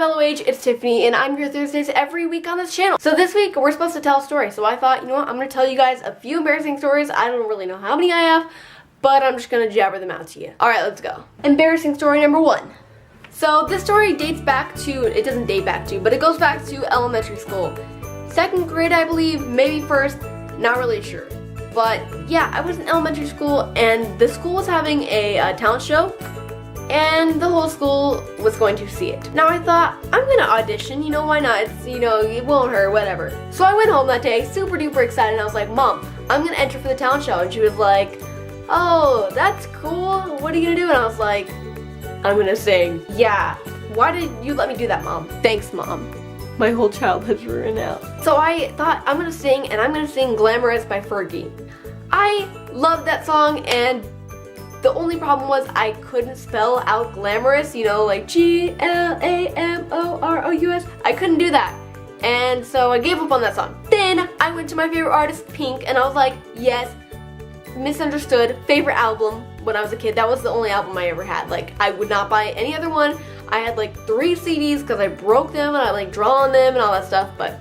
up, LOH? It's Tiffany, and I'm here Thursdays every week on this channel. So this week, we're supposed to tell a story. So I thought, you know what, I'm going to tell you guys a few embarrassing stories. I don't really know how many I have, but I'm just going to jabber them out to you. Alright, let's go. Embarrassing story number 1. So this story dates back to, it doesn't date back to, but it goes back to elementary school. 2nd grade, I believe, maybe 1st, not really sure. But yeah, I was in elementary school, and the school was having a talent show, and the whole school was going to see it. Now I thought, I'm gonna audition, you know, why not? It's, you know, it won't hurt, whatever. So I went home that day, super duper excited, and I was like, Mom, I'm gonna enter for the talent show. And she was like, oh, that's cool, what are you gonna do? And I was like, I'm gonna sing. Yeah, why did you let me do that, Mom? Thanks, Mom. My whole childhood's ruined out. So I thought, I'm gonna sing, and I'm gonna sing Glamorous by Fergie. I loved that song, and the only problem was I couldn't spell out glamorous, you know, like G-L-A-M-O-R-O-U-S. I couldn't do that. And so I gave up on that song. Then I went to my favorite artist, Pink, and I was like, yes, Misunderstood, favorite album when I was a kid. That was the only album I ever had. Like, I would not buy any other one. I had like 3 CDs because I broke them and I like draw on them and all that stuff, but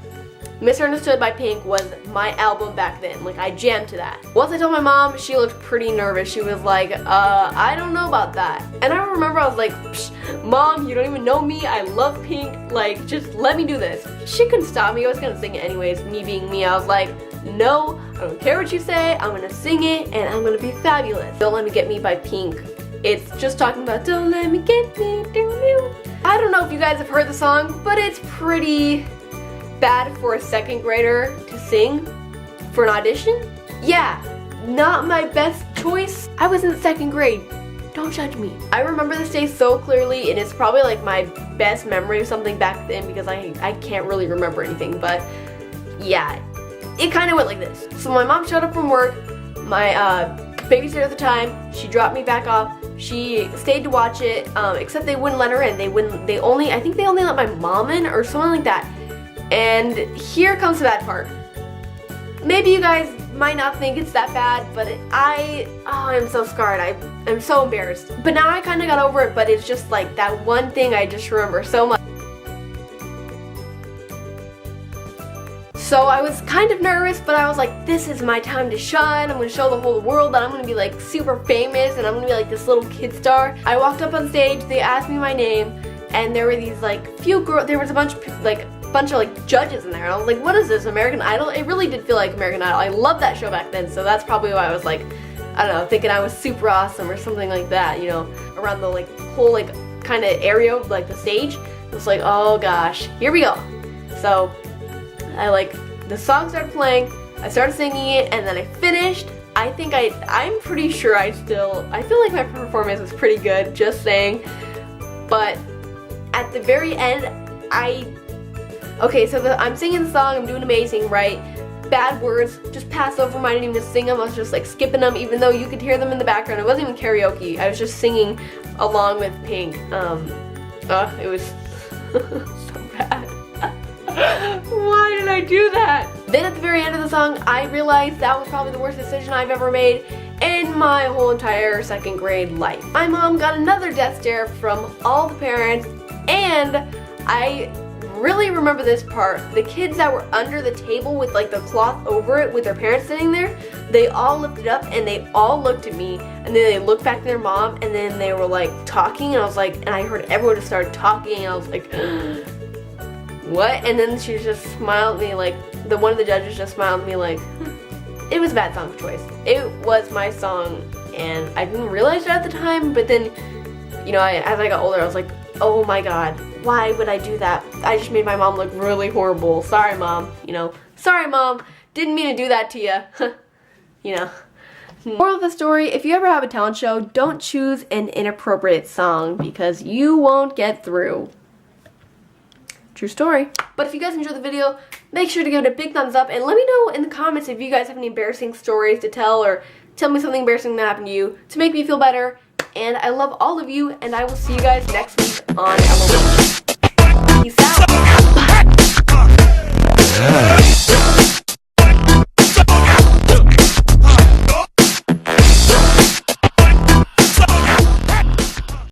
Misunderstood by Pink was my album back then. Like, I jammed to that. Once I told my mom, she looked pretty nervous. She was like, I don't know about that. And I remember I was like, psh, Mom, you don't even know me. I love Pink. Like, just let me do this. She couldn't stop me. I was gonna sing it anyways. Me being me, I was like, no, I don't care what you say. I'm gonna sing it and I'm gonna be fabulous. Don't Let Me Get Me by Pink. It's just talking about don't let me get me. I don't know if you guys have heard the song, but it's pretty bad for a 2nd grader to sing for an audition. Yeah, not my best choice. I was in 2nd grade. Don't judge me. I remember this day so clearly, and it's probably like my best memory of something back then because I can't really remember anything, but yeah, it kind of went like this. So my mom showed up from work, my babysitter at the time, she dropped me back off. She stayed to watch it, except they wouldn't let her in. I think they only let my mom in or something like that. And here comes the bad part. Maybe you guys might not think it's that bad, but I'm so scarred. I'm so embarrassed. But now I kind of got over it, but it's just like that one thing I just remember so much. So I was kind of nervous, but I was like, this is my time to shine. I'm going to show the whole world that I'm going to be like super famous and I'm going to be like this little kid star. I walked up on stage, they asked me my name, and there were these like few girls, there was a bunch of judges in there, and I was like, what is this, American Idol? It really did feel like American Idol. I loved that show back then, so that's probably why I was like, I don't know, thinking I was super awesome or something like that, you know, around the like whole like kind of area of like the stage. It was like, oh gosh, here we go. So the song started playing, I started singing it, and then I finished. I'm pretty sure I feel like my performance was pretty good, just saying. But at the very end, okay, so I'm singing the song, I'm doing amazing, right? Bad words just passed over them. I didn't even sing them. I was just like skipping them, even though you could hear them in the background. It wasn't even karaoke. I was just singing along with Pink. It was so bad. Why did I do that? Then at the very end of the song, I realized that was probably the worst decision I've ever made in my whole entire 2nd grade life. My mom got another death stare from all the parents, and I really remember this part. The kids that were under the table with like the cloth over it with their parents sitting there, they all lifted up and they all looked at me, and then they looked back to their mom, and then they were like talking, and I was like, and I heard everyone just started talking, and I was like, what? And then she just smiled at me, like one of the judges just smiled at me like, it was a bad song choice. It was my song, and I didn't realize it at the time, but then, you know, as I got older, I was like, oh my god, why would I do that? I just made my mom look really horrible. Sorry, Mom. You know, sorry, Mom. Didn't mean to do that to you. You know. Moral of the story, if you ever have a talent show, don't choose an inappropriate song because you won't get through. True story. But if you guys enjoyed the video, make sure to give it a big thumbs up and let me know in the comments if you guys have any embarrassing stories to tell, or tell me something embarrassing that happened to you to make me feel better. And I love all of you, and I will see you guys next week on LifeOnHere. Peace out.